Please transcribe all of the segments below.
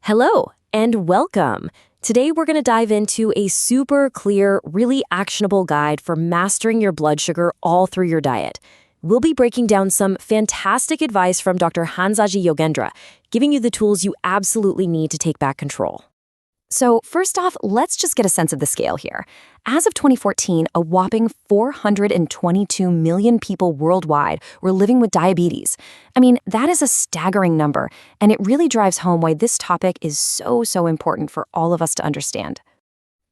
Hello and welcome. Today we're going to dive into a super clear, really actionable guide for mastering your blood sugar all through your diet. We'll be breaking down some fantastic advice from Dr. Hansaji Yogendra, giving you the tools you absolutely need to take back control. So first off, let's just get a sense of the scale here. As of 2014, a whopping 422 million people worldwide were living with diabetes. I mean, that is a staggering number, and it really drives home why this topic is so important for all of us to understand.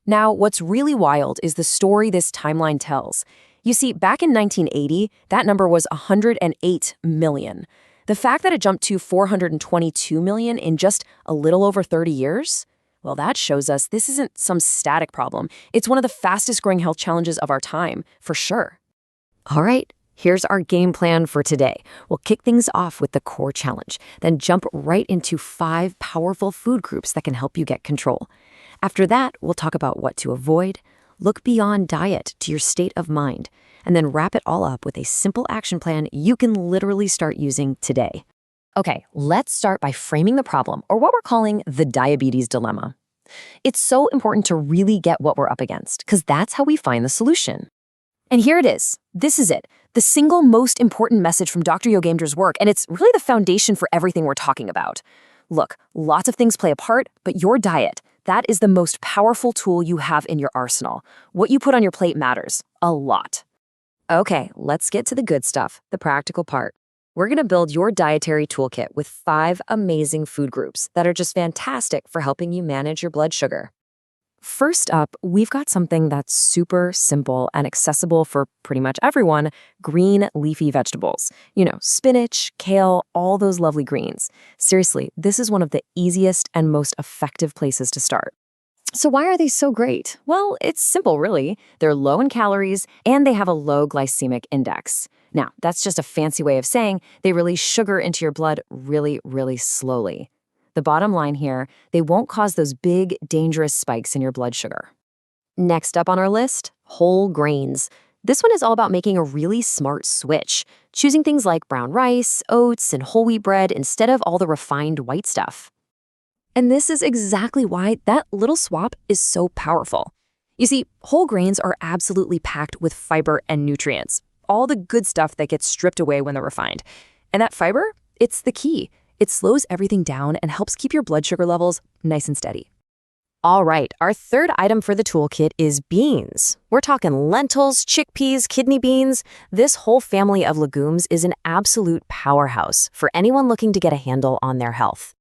Now, what's really wild is the story this timeline tells. You see, back in 1980, that number was 108 million. The fact that it jumped to 422 million in just a little over 30 years? Well, that shows us this isn't some static problem. It's one of the fastest growing health challenges of our time, for sure. All right, here's our game plan for today. We'll kick things off with the core challenge, then jump right into 5 powerful food groups that can help you get control. After that, we'll talk about what to avoid, look beyond diet to your state of mind, and then wrap it all up with a simple action plan you can literally start using today. Okay, let's start by framing the problem, or what we're calling the diabetes dilemma. It's so important to really get what we're up against, because that's how we find the solution. And here it is. This is it. The single most important message from Dr. Yogendra's work, and it's really the foundation for everything we're talking about. Look, lots of things play a part, but your diet, that is the most powerful tool you have in your arsenal. What you put on your plate matters a lot. Okay, let's get to the good stuff, the practical part. We're going to build your dietary toolkit with 5 amazing food groups that are just fantastic for helping you manage your blood sugar. First up, we've got something that's super simple and accessible for pretty much everyone: green leafy vegetables. You know, spinach, kale, all those lovely greens. Seriously, this is one of the easiest and most effective places to start. So why are they so great? Well, it's simple, really. They're low in calories and they have a low glycemic index. Now, that's just a fancy way of saying they release sugar into your blood really slowly. The bottom line here, they won't cause those big, dangerous spikes in your blood sugar. Next up on our list, whole grains. This one is all about making a really smart switch, choosing things like brown rice, oats, and whole wheat bread instead of all the refined white stuff. And this is exactly why that little swap is so powerful. You see, whole grains are absolutely packed with fiber and nutrients, all the good stuff that gets stripped away when they're refined. And that fiber, it's the key. It slows everything down and helps keep your blood sugar levels nice and steady. All right, our third item for the toolkit is beans. We're talking lentils, chickpeas, kidney beans. This whole family of legumes is an absolute powerhouse for anyone looking to get a handle on their health.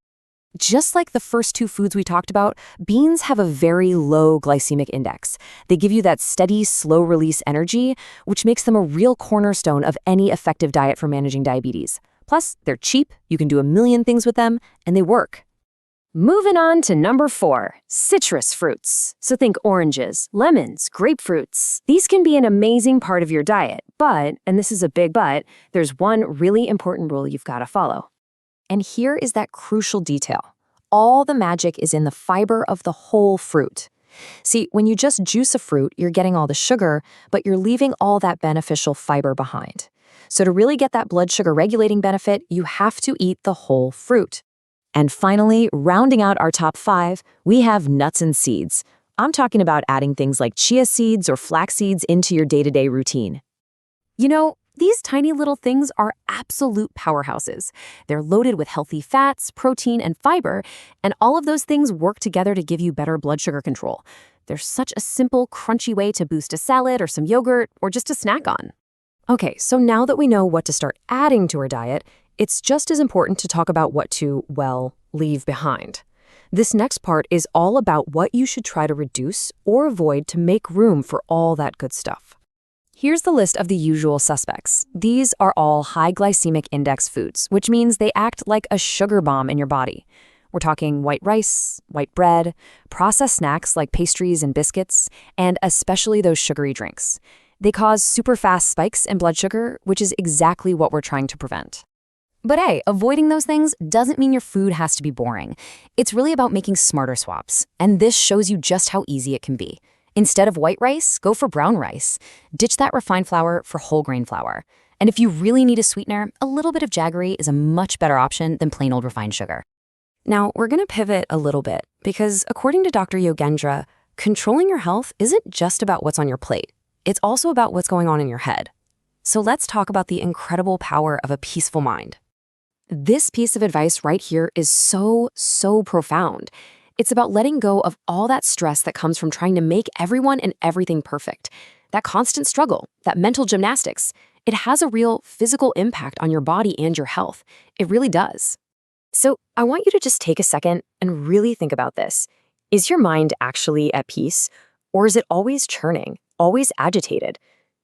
Just like the first 2 foods we talked about, beans have a very low glycemic index. They give you that steady, slow-release energy, which makes them a real cornerstone of any effective diet for managing diabetes. Plus, they're cheap, you can do a million things with them, and they work. Moving on to number 4, citrus fruits. So think oranges, lemons, grapefruits. These can be an amazing part of your diet, but, and this is a big but, there's one really important rule you've got to follow. And here is that crucial detail. All the magic is in the fiber of the whole fruit. See, when you just juice a fruit, you're getting all the sugar, but you're leaving all that beneficial fiber behind. So to really get that blood sugar regulating benefit, you have to eat the whole fruit. And finally, rounding out our top 5, we have nuts and seeds. I'm talking about adding things like chia seeds or flax seeds into your day-to-day routine. You know, these tiny little things are absolute powerhouses. They're loaded with healthy fats, protein, and fiber, and all of those things work together to give you better blood sugar control. They're such a simple, crunchy way to boost a salad or some yogurt or just a snack on. Okay, so now that we know what to start adding to our diet, it's just as important to talk about what to, well, leave behind. This next part is all about what you should try to reduce or avoid to make room for all that good stuff. Here's the list of the usual suspects. These are all high glycemic index foods, which means they act like a sugar bomb in your body. We're talking white rice, white bread, processed snacks like pastries and biscuits, and especially those sugary drinks. They cause super fast spikes in blood sugar, which is exactly what we're trying to prevent. But hey, avoiding those things doesn't mean your food has to be boring. It's really about making smarter swaps, and this shows you just how easy it can be. Instead of white rice, go for brown rice. Ditch that refined flour for whole grain flour. And if you really need a sweetener, a little bit of jaggery is a much better option than plain old refined sugar. Now, we're going to pivot a little bit because according to Dr. Yogendra, controlling your health isn't just about what's on your plate. It's also about what's going on in your head. So let's talk about the incredible power of a peaceful mind. This piece of advice right here is so profound. It's about letting go of all that stress that comes from trying to make everyone and everything perfect. That constant struggle, that mental gymnastics, it has a real physical impact on your body and your health. It really does. So I want you to just take a second and really think about this. Is your mind actually at peace, or is it always churning, always agitated?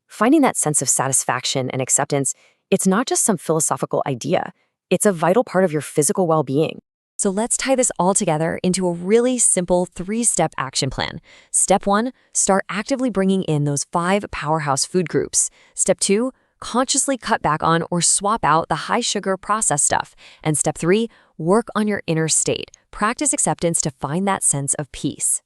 Finding that sense of satisfaction and acceptance, it's not just some philosophical idea. It's a vital part of your physical well-being. So let's tie this all together into a really simple 3-step action plan. Step 1, start actively bringing in those 5 powerhouse food groups. Step 2, consciously cut back on or swap out the high-sugar processed stuff. And step 3, work on your inner state. Practice acceptance to find that sense of peace.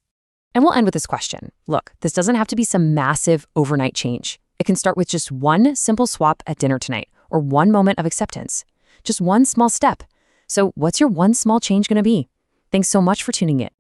And we'll end with this question. Look, this doesn't have to be some massive overnight change. It can start with just one simple swap at dinner tonight or one moment of acceptance. Just one small step. So what's your one small change going to be? Thanks so much for tuning in.